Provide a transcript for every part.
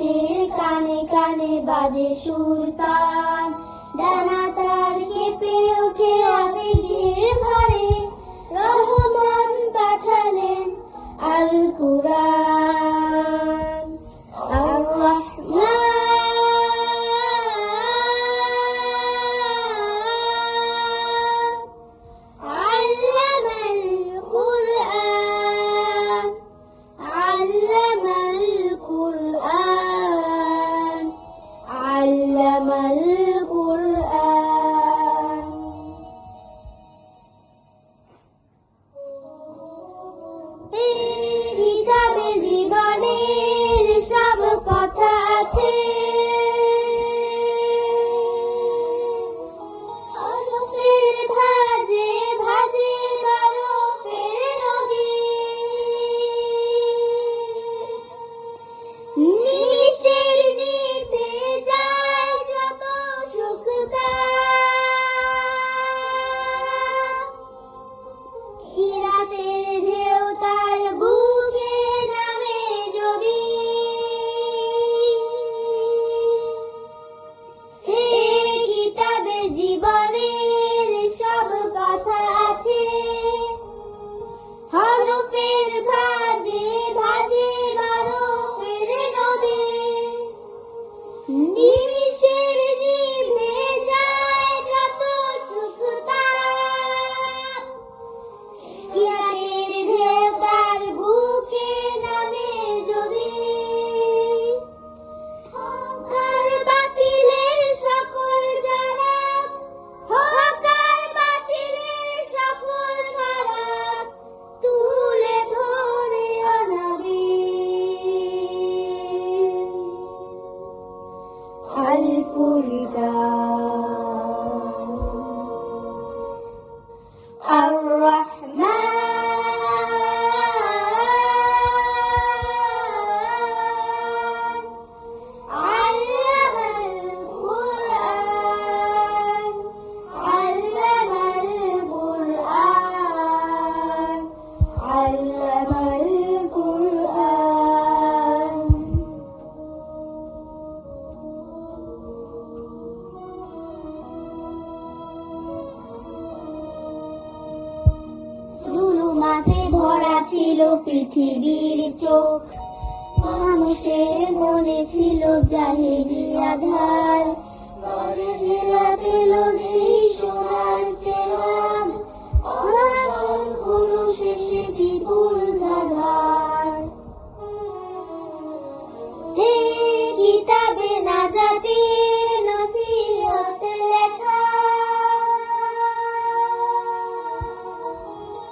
মানুষের কানে কানে বাজে সুরতান, ডানা তার কেঁপে ওঠে আবেগের ভারে, রহমান পাঠালেন আল কুরআন। আর রহমান আল্লামাল কুরআন, আল্লামাল কুরআন, আল্লামাল কুরআন। এই কিতাবে জীবনের সব কথা আছে, হরফের ভাজে ভাজে বরফের নদী, নিমিষের নিভে যায় যত সুখ তার, রাতের ঢেউ তার বুকে নামে যদি, হে কিতাবে জীবনের সব কথা আছে, হরফের ভাজে ভাজে বরফের নদী, নিমিষের নিভে যায় যত সুখ তার, রাতের ঢেউ তার বুকে নামে যদি, হকার বাতিলের সকল যারা, হকার বাতিলের সকল ফারাক তুলে ধরে অনাবিল আল কুরআন। আর রহমান আল্লামাল কুরআন, আল্লামাল কুরআন, আল্লামাল কুরআন। জুলুমাতে ভরা ছিল পৃথিবীর চোখ, মানুষের মনে ছিল জাহেলিয়া ধার, পেল সেই সোনার চেরাগ, অনাবরণ হলো শেষে বিপুল ধার। হে কিতাবে নাজাতের নসিহত লেখা,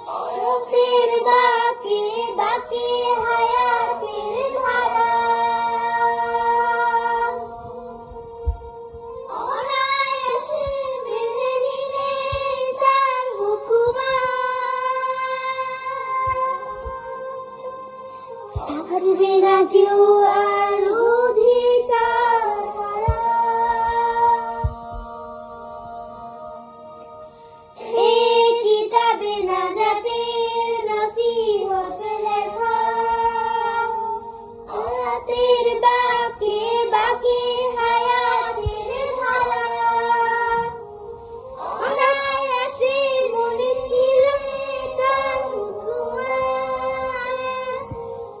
হরফের বাঁকে বাঁকে হায়াতের ধারা, অনায়াসে মেনে নিলে তার হুকুমাত, থাকবে না কেউ আর অধিকার হারা। হে কিতাবে নাজাতের নসিহত লেখা, রাতের বাঁকে বাঁকে হায়াতের ধারা, অনায়াসে মনে ছিল তার হুকুমাত,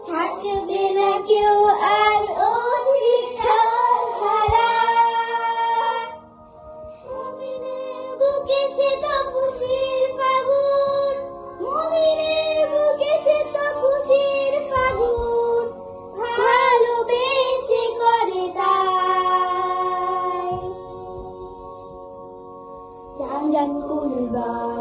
থাকবে না কেউ আর অধিকার হারা। মুমিনের বুকে সে তো খুশির ফাগুন, মুমিনের বুকে সে তো খুশির ফাগুন, ভালোবেসে করে তাই জান জান কুরবান।